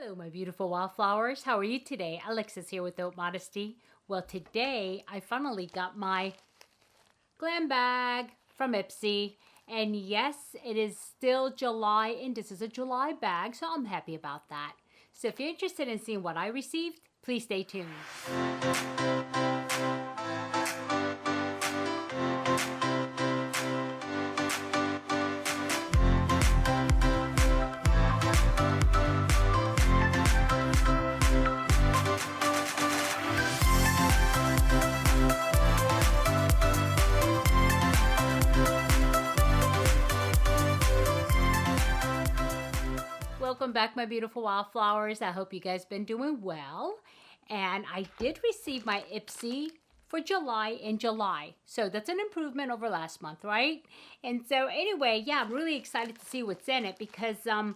Hello, my beautiful wildflowers. How are you today? Alexis here with Modesty. Well, today I finally got my Glam bag from Ipsy. And yes, it is still July, and this is a July bag, so I'm happy about that. So if you're interested in seeing what I received, please stay tuned. Welcome back, my beautiful wildflowers. I hope you guys been doing well. And I did receive my Ipsy for July in July. So that's an improvement over last month, right? And so anyway, yeah, I'm really excited to see what's in it because I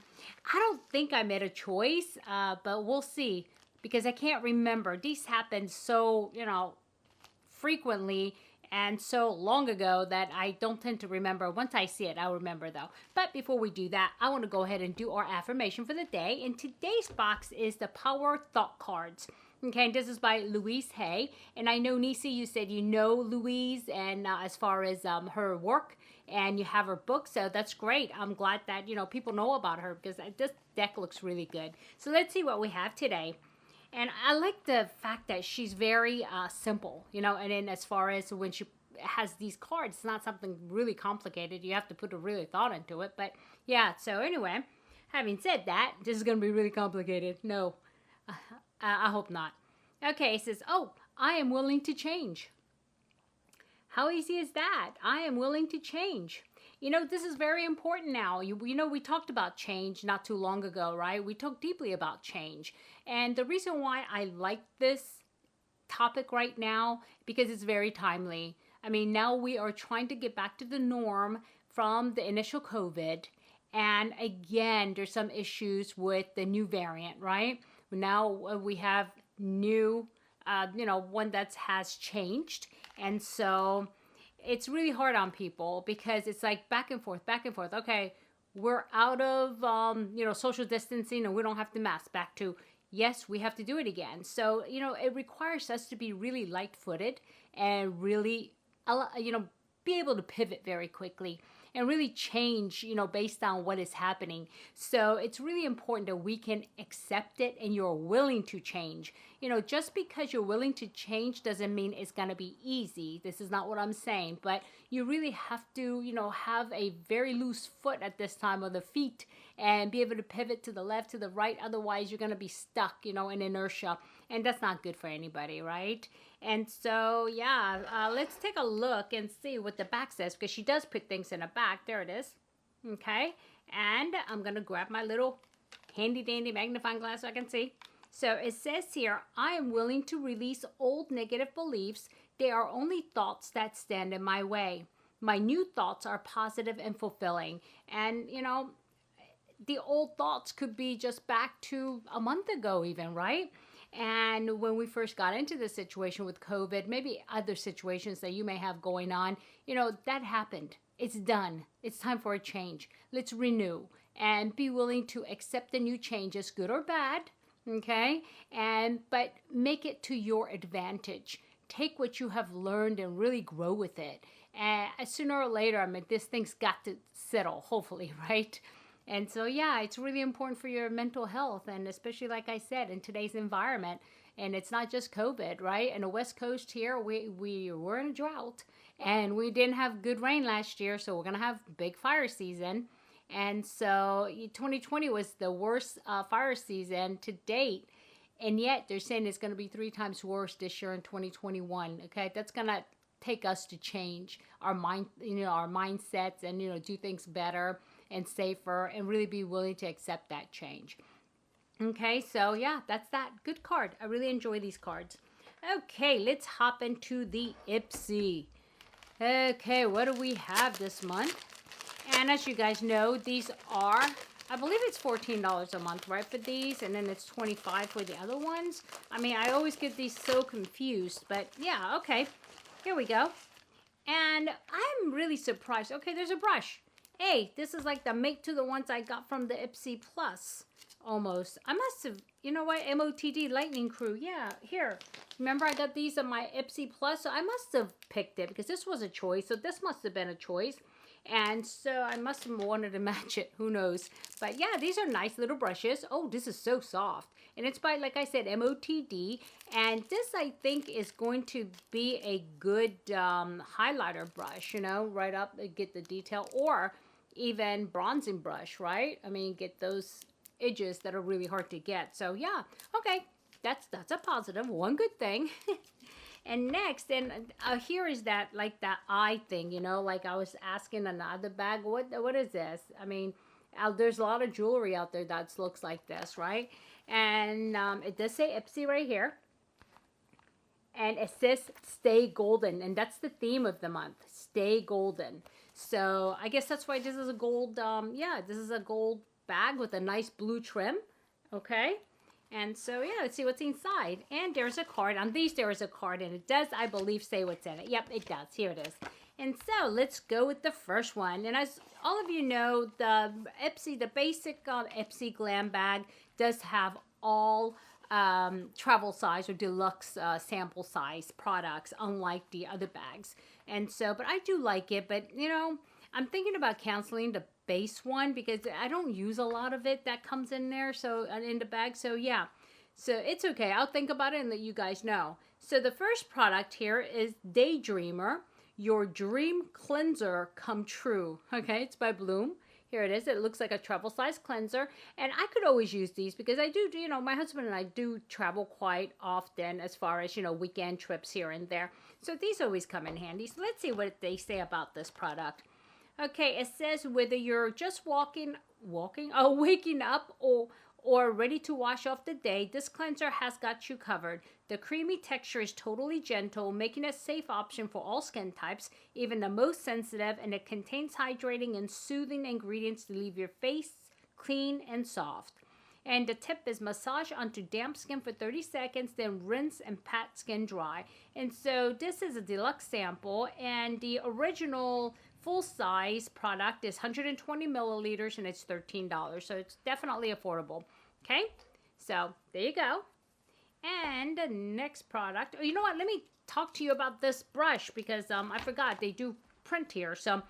don't think I made a choice, but we'll see because I can't remember. These happen so, frequently and so long ago that I don't tend to remember. Once I see it, I'll remember though. But before we do that, I want to go ahead and do our affirmation for the day. And today's box is the Power Thought Cards. Okay, this is by Louise Hay. And I know, Nisi, you said you know Louise and as far as her work and you have her book. So that's great. I'm glad that, people know about her because this deck looks really good. So let's see what we have today. And I like the fact that she's very simple, and then as far as when she has these cards, it's not something really complicated. You have to put a really thought into it. But yeah, so anyway, having said that, this is going to be really complicated. No, I hope not. Okay, it says, oh, I am willing to change. How easy is that? I am willing to change. This is very important now. We talked about change not too long ago, right? We talked deeply about change. And the reason why I like this topic right now, because it's very timely. I mean, now we are trying to get back to the norm from the initial COVID. And again, there's some issues with the new variant, right? Now we have new, one that has changed. And so it's really hard on people because it's like back and forth, back and forth. Okay, we're out of, social distancing and we don't have to mask. Back to, yes, we have to do it again. So, it requires us to be really light-footed and really, be able to pivot very quickly and really change, based on what is happening. So it's really important that we can accept it and you're willing to change. Just because you're willing to change doesn't mean it's going to be easy. This is not what I'm saying, but you really have to, have a very loose foot at this time, or the feet, and be able to pivot to the left, to the right. Otherwise, you're going to be stuck, in inertia, and that's not good for anybody, right? And so, yeah, let's take a look and see what the back says, because she does put things in a back. There it is. Okay, and I'm going to grab my little handy-dandy magnifying glass so I can see. So it says here, I am willing to release old negative beliefs. They are only thoughts that stand in my way. My new thoughts are positive and fulfilling. And, the old thoughts could be just back to a month ago even, right? And when we first got into this situation with COVID, maybe other situations that you may have going on, that happened. It's done. It's time for a change. Let's renew and be willing to accept the new changes, good or bad. Okay, but make it to your advantage. Take what you have learned and really grow with it. And sooner or later, this thing's got to settle, hopefully, right? And so, yeah, it's really important for your mental health, and especially, like I said, in today's environment. And it's not just COVID, right? In the West Coast here, we were in a drought, and we didn't have good rain last year, so we're going to have big fire season. And so 2020 was the worst fire season to date. And yet they're saying it's going to be 3 times worse this year in 2021. Okay, that's going to take us to change our mind, our mindsets, and do things better and safer, and really be willing to accept that change. Okay, so yeah, that's that. Good card. I really enjoy these cards. Okay, let's hop into the Ipsy. Okay, what do we have this month? And as you guys know, these are, I believe it's $14 a month, right, for these, and then it's $25 for the other ones. I mean, I always get these so confused, but yeah, okay, here we go. And I'm really surprised. Okay, there's a brush. Hey, this is like the mate to the ones I got from the Ipsy Plus. almost. I must have, you know what, MOTD Lightning Crew. Yeah, here. Remember I got these on my Ipsy Plus, so I must have picked it because this was a choice. So this must have been a choice. And so I must have wanted to match it. Who knows? But yeah, these are nice little brushes. Oh, this is so soft. And it's by, like I said, MOTD. And this, I think, is going to be a good highlighter brush, you know, right up and get the detail. Or even bronzing brush, right? I mean, get those edges that are really hard to get. So yeah, okay. That's a positive. One good thing. And next, and here is that, like that eye thing, you know, like I was asking another bag, what is this? I mean, there's a lot of jewelry out there that looks like this, right? And it does say Ipsy right here. And it says Stay Golden, and that's the theme of the month, Stay Golden. So I guess that's why this is a gold, yeah, this is a gold bag with a nice blue trim, okay? And so, yeah, let's see what's inside. And there's a card. On these, there is a card. And it does, I believe, say what's in it. Yep, it does. Here it is. And so, let's go with the first one. And as all of you know, the Ipsy, the basic Ipsy Glam bag does have all travel size or deluxe sample size products, unlike the other bags. And so, but I do like it. But, you know, I'm thinking about canceling the base one because I don't use a lot of it that comes in there, so in the bag. So yeah, so it's okay. I'll think about it and let you guys know. So the first product here is Daydreamer, your dream cleanser come true. Okay, it's by Bloom. Here it is. It looks like a travel size cleanser, and I could always use these because I do, you know, my husband and I do travel quite often as far as, you know, weekend trips here and there. So these always come in handy. So let's see what they say about this product. Okay, it says whether you're just waking up or ready to wash off the day, this cleanser has got you covered. The creamy texture is totally gentle, making it a safe option for all skin types, even the most sensitive, and it contains hydrating and soothing ingredients to leave your face clean and soft. And the tip is massage onto damp skin for 30 seconds, then rinse and pat skin dry. And so this is a deluxe sample, and the original full-size product is 120 milliliters, and it's $13. So it's definitely affordable. Okay, so there you go. And the next product, oh, you know what? Let me talk to you about this brush because I forgot they do print here. So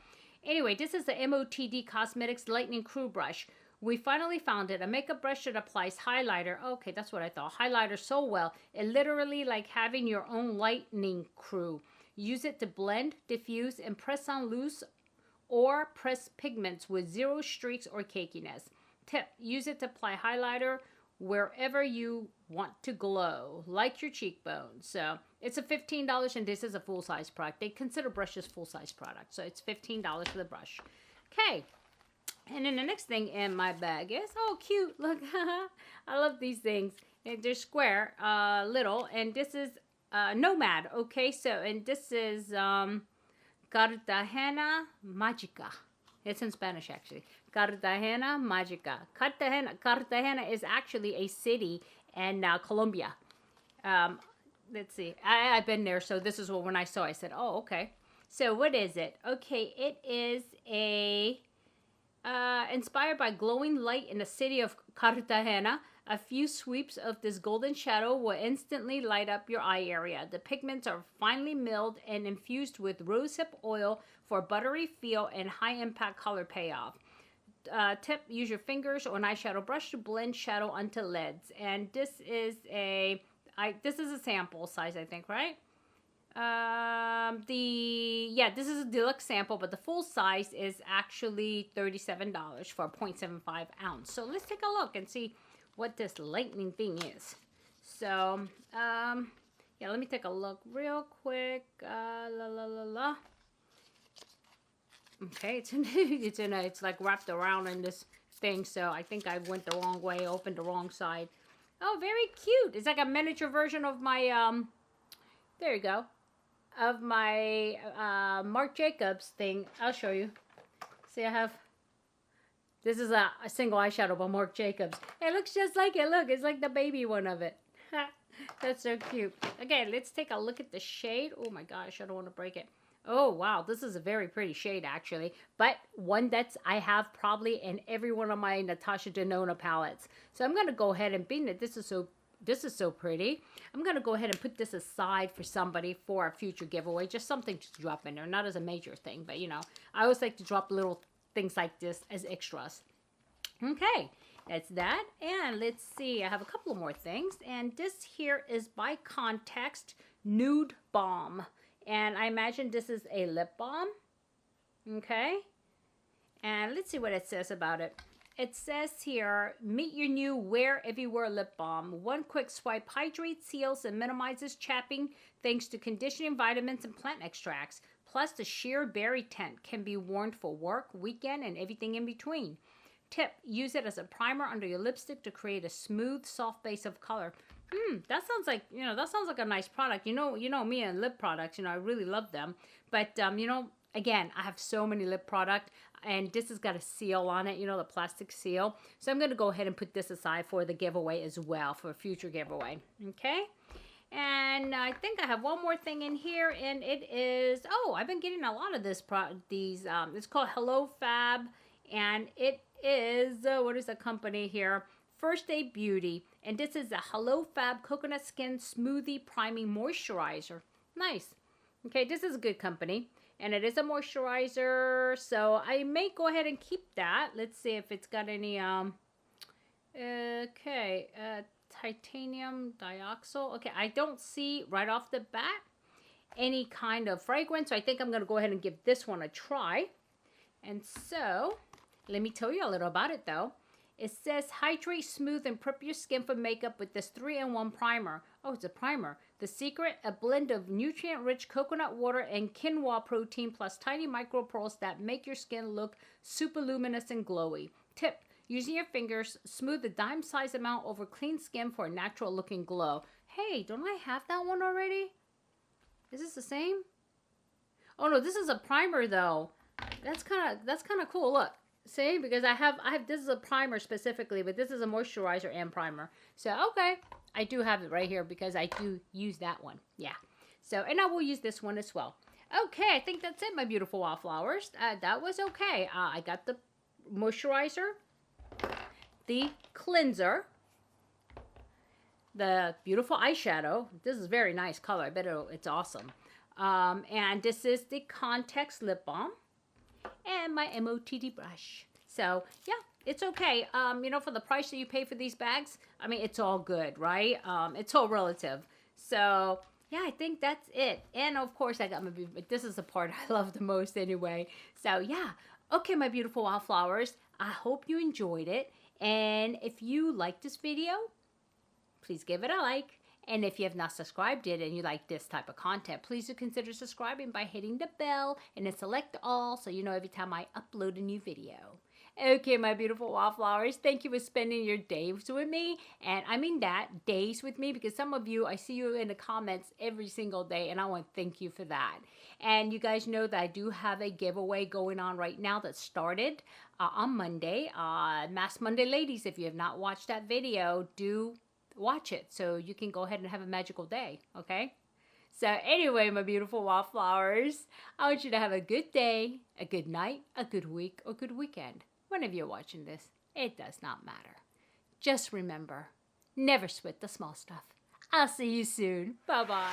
anyway, this is the MOTD Cosmetics Lightning Crew Brush. We finally found it, a makeup brush that applies highlighter. Okay, that's what I thought. Highlighter so well. It literally like having your own lightning crew. Use it to blend, diffuse, and press on loose or press pigments with zero streaks or cakiness. Tip, use it to apply highlighter wherever you want to glow, like your cheekbones. So it's a $15, and this is a full-size product. They consider brushes full-size product, so it's $15 for the brush. Okay, and then the next thing in my bag is, oh, cute, look, I love these things. They're square, little, and this is Nomad, okay, so, and this is Cartagena Magica. It's in Spanish, actually. Cartagena Magica. Cartagena is actually a city in Colombia. Let's see. I've been there, so this is what when I saw, I said, oh, okay. So what is it? Okay, it is a inspired by glowing light in the city of Cartagena. A few sweeps of this golden shadow will instantly light up your eye area. The pigments are finely milled and infused with rosehip oil for a buttery feel and high-impact color payoff. Tip, use your fingers or an eyeshadow brush to blend shadow onto lids. And this is a sample size, I think, right? This is a deluxe sample, but the full size is actually $37 for a 0.75 ounce. So let's take a look and see what this lightning thing is. So, yeah, let me take a look real quick. Okay, it's like wrapped around in this thing, so I think I went the wrong way, opened the wrong side. Oh, very cute. It's like a miniature version of my, there you go, of my Marc Jacobs thing. I'll show you. See, I have, this is a single eyeshadow by Marc Jacobs. It looks just like it. Look, it's like the baby one of it. That's so cute. Okay, let's take a look at the shade. Oh my gosh, I don't want to break it. Oh, wow. This is a very pretty shade, actually. But one that's I have probably in every one of my Natasha Denona palettes. So I'm going to go ahead and, being that this is so pretty, I'm going to go ahead and put this aside for somebody for a future giveaway. Just something to drop in there. Not as a major thing, but, you know, I always like to drop little things like this as extras. Okay, that's that. And let's see. I have a couple of more things. And this here is by Context Nude Balm. And I imagine this is a lip balm. Okay. And let's see what it says about it. It says here, meet your new Wear Everywhere lip balm. One quick swipe hydrates, seals, and minimizes chapping thanks to conditioning vitamins and plant extracts. Plus, the sheer berry tint can be worn for work, weekend, and everything in between. Tip, use it as a primer under your lipstick to create a smooth, soft base of color. That sounds like, you know, that sounds like a nice product. You know me and lip products, you know, I really love them. But, you know, again, I have so many lip products, and this has got a seal on it, you know, the plastic seal. So I'm going to go ahead and put this aside for the giveaway as well, for a future giveaway. Okay? And I think I have one more thing in here, and it is, oh, I've been getting a lot of this, it's called Hello Fab, and it is, what is the company here? First Day Beauty, and this is a Hello Fab Coconut Skin Smoothie Priming Moisturizer. Nice. Okay, this is a good company, and it is a moisturizer, so I may go ahead and keep that. Let's see if it's got any, titanium dioxide. Okay, I don't see right off the bat any kind of fragrance, so I think I'm going to go ahead and give this one a try. And so, let me tell you a little about it, though. It says, hydrate, smooth, and prep your skin for makeup with this 3-in-1 primer. Oh, it's a primer. The secret, a blend of nutrient-rich coconut water and quinoa protein plus tiny micro pearls that make your skin look super luminous and glowy. Tip, using your fingers, smooth a dime-sized amount over clean skin for a natural-looking glow. Hey, don't I have that one already? Is this the same? Oh, no, this is a primer, though. That's kind of cool. Look. See, because I have this is a primer specifically, but this is a moisturizer and primer. So, okay, I do have it right here because I do use that one. Yeah. So, and I will use this one as well. Okay, I think that's it, my beautiful wildflowers. That was okay. I got the moisturizer, the cleanser, the beautiful eyeshadow. This is a very nice color. I bet it's awesome. And this is the Context Lip Balm. And my MOTD brush. So, yeah, it's okay. You know, for the price that you pay for these bags, I mean, it's all good, right? It's all relative. So, yeah, I think that's it. And, of course, I got my, this is the part I love the most anyway. So, yeah. Okay, my beautiful wildflowers. I hope you enjoyed it. And if you like this video, please give it a like. And if you have not subscribed yet and you like this type of content, please do consider subscribing by hitting the bell and then select all so you know every time I upload a new video. Okay, my beautiful wildflowers, thank you for spending your days with me. And I mean that, days with me, because some of you, I see you in the comments every single day, and I want to thank you for that. And you guys know that I do have a giveaway going on right now that started on Monday. Mask Monday Ladies, if you have not watched that video, do watch it so you can go ahead and have a magical day, okay? So anyway, my beautiful wildflowers, I want you to have a good day, a good night, a good week, or good weekend. Whenever you're watching this, it does not matter. Just remember, never sweat the small stuff. I'll see you soon. Bye-bye.